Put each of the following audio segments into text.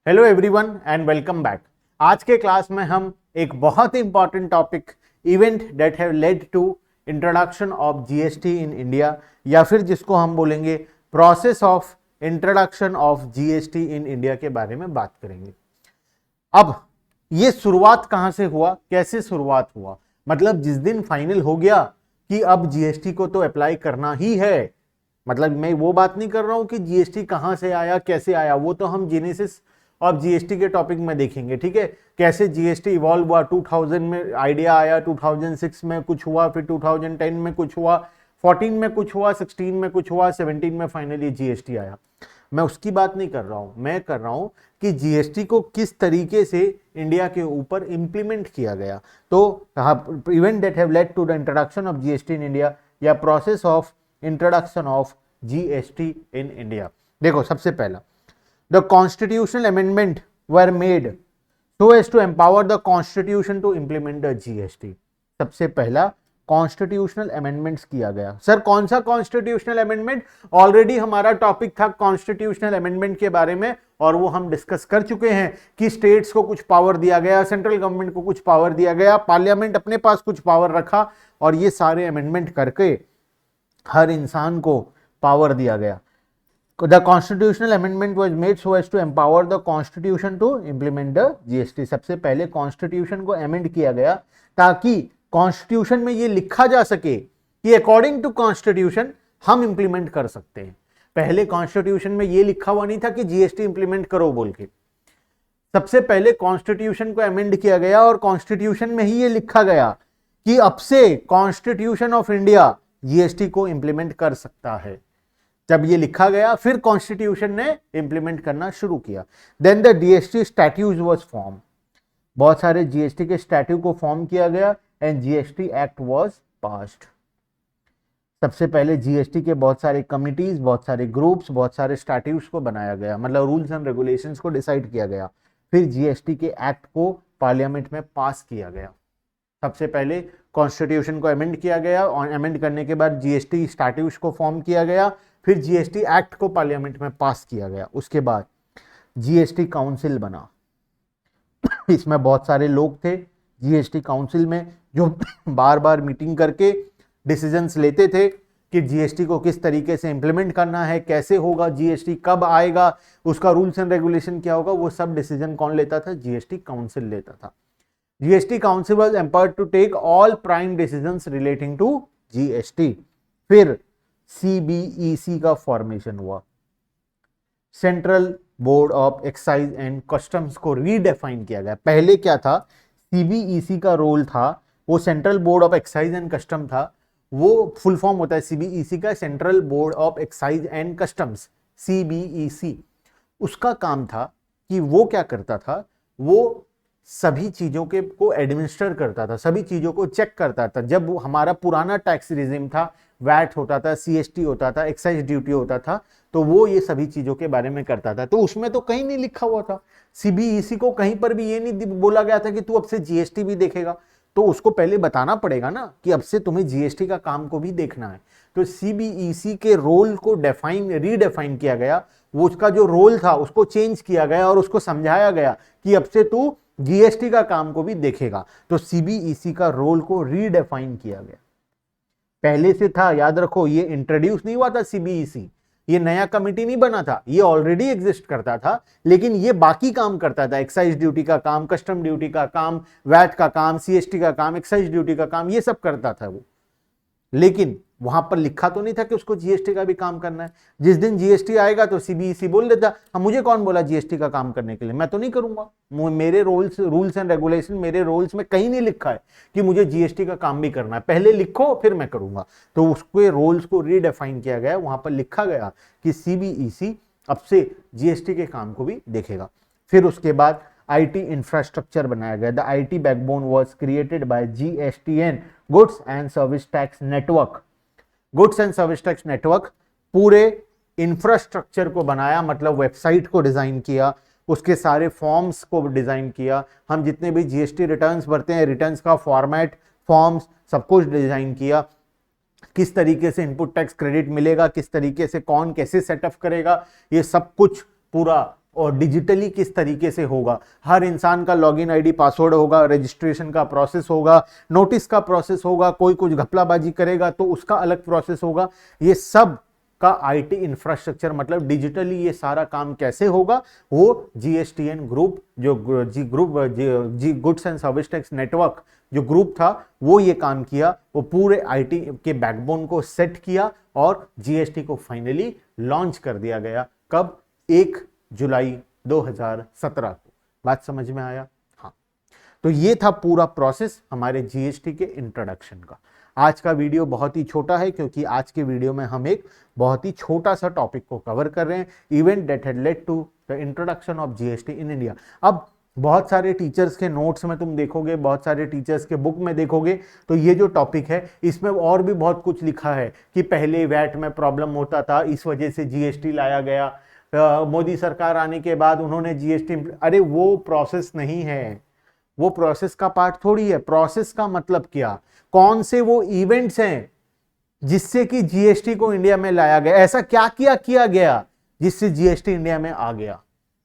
Hello everyone and welcome back. आज के class में हम एक बहुत ही important topic event that have led to introduction of GST in India, या फिर जिसको हम बोलेंगे process of introduction of GST in India के बारे में बात करेंगे। अब ये शुरुआत कहां से हुआ, कैसे शुरुआत हुआ, मतलब जिस दिन फाइनल हो गया कि अब जीएसटी को तो अप्लाई करना ही है। मतलब मैं वो बात नहीं कर रहा हूं कि जीएसटी कहां से आया, कैसे आया, वो तो हम जेनेसिस और जीएसटी के टॉपिक में देखेंगे, ठीक है। कैसे जीएसटी इवॉल्व हुआ, 2000 में आइडिया आया, 2006 में कुछ हुआ, फिर 2010 में कुछ हुआ, 14 में कुछ हुआ, 16 में कुछ हुआ, 17 में फाइनली जीएसटी आया। मैं उसकी बात नहीं कर रहा हूं, मैं कर रहा हूं कि जीएसटी को किस तरीके से इंडिया के ऊपर इंप्लीमेंट किया गया। तो event that have led to the introduction of GST in India या process of introduction of GST in India. देखो, सबसे पहला the constitutional amendment were made so as to empower the constitution to implement the GST। सबसे पहला constitutional amendments किया गया। Sir कौन सा कॉन्स्टिट्यूशनल अमेंडमेंट? ऑलरेडी हमारा टॉपिक था कॉन्स्टिट्यूशनल अमेंडमेंट के बारे में, और वो हम डिस्कस कर चुके हैं कि स्टेट्स को कुछ पावर दिया गया, सेंट्रल गवर्नमेंट को कुछ पावर दिया गया, पार्लियामेंट अपने पास कुछ पावर रखा, और ये सारे अमेंडमेंट करके हर इंसान को पावर दिया गया। The constitutional amendment was made so as to empower the constitution to implement the GST। सबसे पहले कॉन्स्टिट्यूशन को अमेंड किया गया ताकि कॉन्स्टिट्यूशन में ये लिखा जा सके कि अकॉर्डिंग टू कॉन्स्टिट्यूशन हम इंप्लीमेंट कर सकते हैं। पहले कॉन्स्टिट्यूशन में ये लिखा हुआ नहीं था कि जीएसटी इंप्लीमेंट करो बोल के। सबसे पहले कॉन्स्टिट्यूशन को अमेंड किया गया और कॉन्स्टिट्यूशन में ही ये लिखा गया कि अब से कॉन्स्टिट्यूशन ऑफ इंडिया जीएसटी को इंप्लीमेंट कर सकता है। जब ये लिखा गया फिर कॉन्स्टिट्यूशन ने इंप्लीमेंट करना शुरू किया। Then the GST statutes was form. बहुत सारे जीएसटी के स्टैट्यू को फॉर्म किया गया and GST act was passed. सबसे पहले जीएसटी के बहुत सारे कमिटीज, बहुत सारे ग्रुप्स, बहुत सारे स्टैट्यूज को बनाया गया, मतलब रूल्स एंड रेगुलेशंस को डिसाइड किया गया। फिर जीएसटी के एक्ट को पार्लियामेंट में पास किया गया। सबसे पहले कॉन्स्टिट्यूशन को अमेंड किया गया और अमेंड करने के बाद जीएसटी स्टैट्यूज को फॉर्म किया गया, फिर जीएसटी एक्ट को पार्लियामेंट में पास किया गया। उसके बाद जीएसटी काउंसिल बना। इसमें बहुत सारे लोग थे जीएसटी काउंसिल में जो बार बार मीटिंग करके डिसीजंस लेते थे कि जीएसटी को किस तरीके से इंप्लीमेंट करना है, कैसे होगा, जीएसटी कब आएगा, उसका रूल्स एंड रेगुलेशन क्या होगा, वो सब डिसीजन कौन लेता था? जीएसटी काउंसिल लेता था। GST council was empowered to take all prime decisions relating to GST. फिर सीबीईसी का फॉर्मेशन हुआ। Central board of excise and customs को रीडिफाइन किया गया। पहले क्या था? सीबीईसी का रोल था, वो central board of excise and custom था। वो फुल फॉर्म होता है सीबीईसी का, central board of excise and customs, CBEC. उसका काम था कि वो क्या करता था, वो सभी चीजों के को एडमिनिस्टर करता था, सभी चीजों को चेक करता था। जब हमारा पुराना टैक्स रिजिम था, वैट होता था, सीएसटी होता था, एक्साइज ड्यूटी होता था, तो वो ये सभी चीजों के बारे में करता था। तो उसमें तो कहीं नहीं लिखा हुआ था, सीबीईसी को कहीं पर भी ये नहीं बोला गया था कि तू अब से जीएसटी भी देखेगा। तो उसको पहले बताना पड़ेगा ना कि अब से तुम्हें जीएसटी का काम को भी देखना है। तो सीबीईसी के रोल को रीडिफाइन किया गया। वो उसका जो रोल था उसको चेंज किया गया और उसको समझाया गया कि अब से तू जीएसटी का काम को भी देखेगा। तो सीबीईसी का रोल को रीडिफाइन किया गया। पहले से था, याद रखो, ये इंट्रोड्यूस नहीं हुआ था सीबीईसी, ये नया कमिटी नहीं बना था, ये ऑलरेडी एग्जिस्ट करता था, लेकिन ये बाकी काम करता था। एक्साइज ड्यूटी का काम, कस्टम ड्यूटी का काम, वैट का काम, सीएसटी का काम, एक्साइज ड्यूटी का काम, ये सब करता था वो। लेकिन वहां पर लिखा तो नहीं था कि उसको जीएसटी का भी काम करना है। जिस दिन जीएसटी आएगा तो सीबीईसी बोल देता, हाँ मुझे कौन बोला जीएसटी का काम करने के लिए, मैं तो नहीं करूंगा, मेरे रूल्स एंड रेगुलेशन, मेरे रूल्स में कहीं नहीं लिखा है कि मुझे जीएसटी का काम भी करना है, पहले लिखो फिर मैं करूंगा। तो उसके रोल्स को रीडिफाइन किया गया, वहां पर लिखा गया कि सीबीईसी अब से जीएसटी के काम को भी देखेगा। फिर उसके बाद आईटी इंफ्रास्ट्रक्चर बनाया गया। The IT backbone was created by GSTN, goods and service tax network. Goods and service tax network पूरे इंफ्रास्ट्रक्चर को बनाया, मतलब वेबसाइट को डिजाइन किया, उसके सारे फॉर्म्स को डिजाइन किया। हम जितने भी जीएसटी रिटर्न्स भरते हैं, रिटर्न्स का फॉर्मेट, फॉर्म्स, सब कुछ डिजाइन किया। किस तरीके से इनपुट टैक्स क्रेडिट मिलेगा, किस तरीके से कौन कैसे सेटअप करेगा, ये सब कुछ पूरा और डिजिटली किस तरीके से होगा, हर इंसान का लॉगिन आईडी पासवर्ड होगा, रजिस्ट्रेशन का प्रोसेस होगा, नोटिस का प्रोसेस होगा, कोई कुछ घपलाबाजी करेगा तो उसका अलग प्रोसेस होगा, ये सब का आईटी इंफ्रास्ट्रक्चर मतलब डिजिटली ये सारा काम कैसे होगा, वो जीएसटीएन ग्रुप जो G goods and service tax network जो ग्रुप था वो ये काम किया, वो पूरे आईटी के बैकबोन को सेट किया और जीएसटी को फाइनली लॉन्च कर दिया गया। कब? 1 जुलाई 2017 को। बात समझ में आया? हाँ। तो ये था पूरा प्रोसेस हमारे जीएसटी के इंट्रोडक्शन का। आज का वीडियो बहुत ही छोटा है क्योंकि आज के वीडियो में हम एक बहुत ही छोटा सा टॉपिक को कवर कर रहे हैं, event that had led to the introduction of GST in India. अब बहुत सारे टीचर्स के नोट्स में तुम देखोगे, बहुत सारे टीचर्स के बुक में देखोगे तो ये जो टॉपिक है इसमें और भी बहुत कुछ लिखा है कि पहले वैट में प्रॉब्लम होता था, इस वजह से जीएसटी लाया गया, मोदी सरकार आने के बाद उन्होंने जीएसटी। अरे वो प्रोसेस नहीं है, वो प्रोसेस का पार्ट थोड़ी है। प्रोसेस का मतलब क्या, कौन से वो इवेंट्स हैं जिससे कि जीएसटी को इंडिया में लाया गया, ऐसा क्या किया गया जिससे जीएसटी इंडिया में आ गया,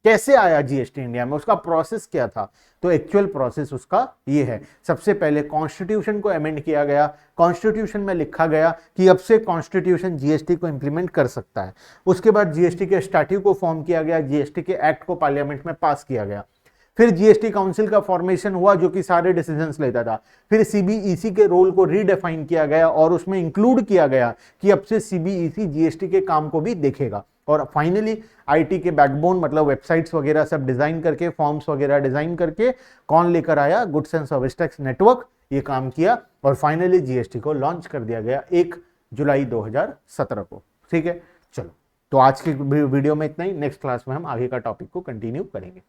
कैसे आया जीएसटी इंडिया में, उसका प्रोसेस क्या था। तो एक्चुअल प्रोसेस उसका ये है। सबसे पहले कॉन्स्टिट्यूशन को अमेंड किया गया, कॉन्स्टिट्यूशन में लिखा गया कि अब से कॉन्स्टिट्यूशन जीएसटी को इंप्लीमेंट कर सकता है। उसके बाद जीएसटी के स्टैट्यूट को फॉर्म किया गया, जीएसटी के एक्ट को पार्लियामेंट में पास किया गया। फिर जीएसटी काउंसिल का फॉर्मेशन हुआ जो कि सारे डिसीजंस लेता था। फिर सीबीईसी के रोल को रीडिफाइन किया गया और उसमें इंक्लूड किया गया कि अब से सीबीईसी जीएसटी के काम को भी देखेगा। और फाइनली आईटी के बैकबोन मतलब वेबसाइट्स वगैरह सब डिजाइन करके, फॉर्म्स वगैरह डिजाइन करके कौन लेकर आया, goods and service tax network, ये काम किया और फाइनली जीएसटी को लॉन्च कर दिया गया 1 जुलाई 2017 को। ठीक है, चलो तो आज की वीडियो में इतना ही। नेक्स्ट क्लास में हम आगे का टॉपिक को कंटिन्यू करेंगे।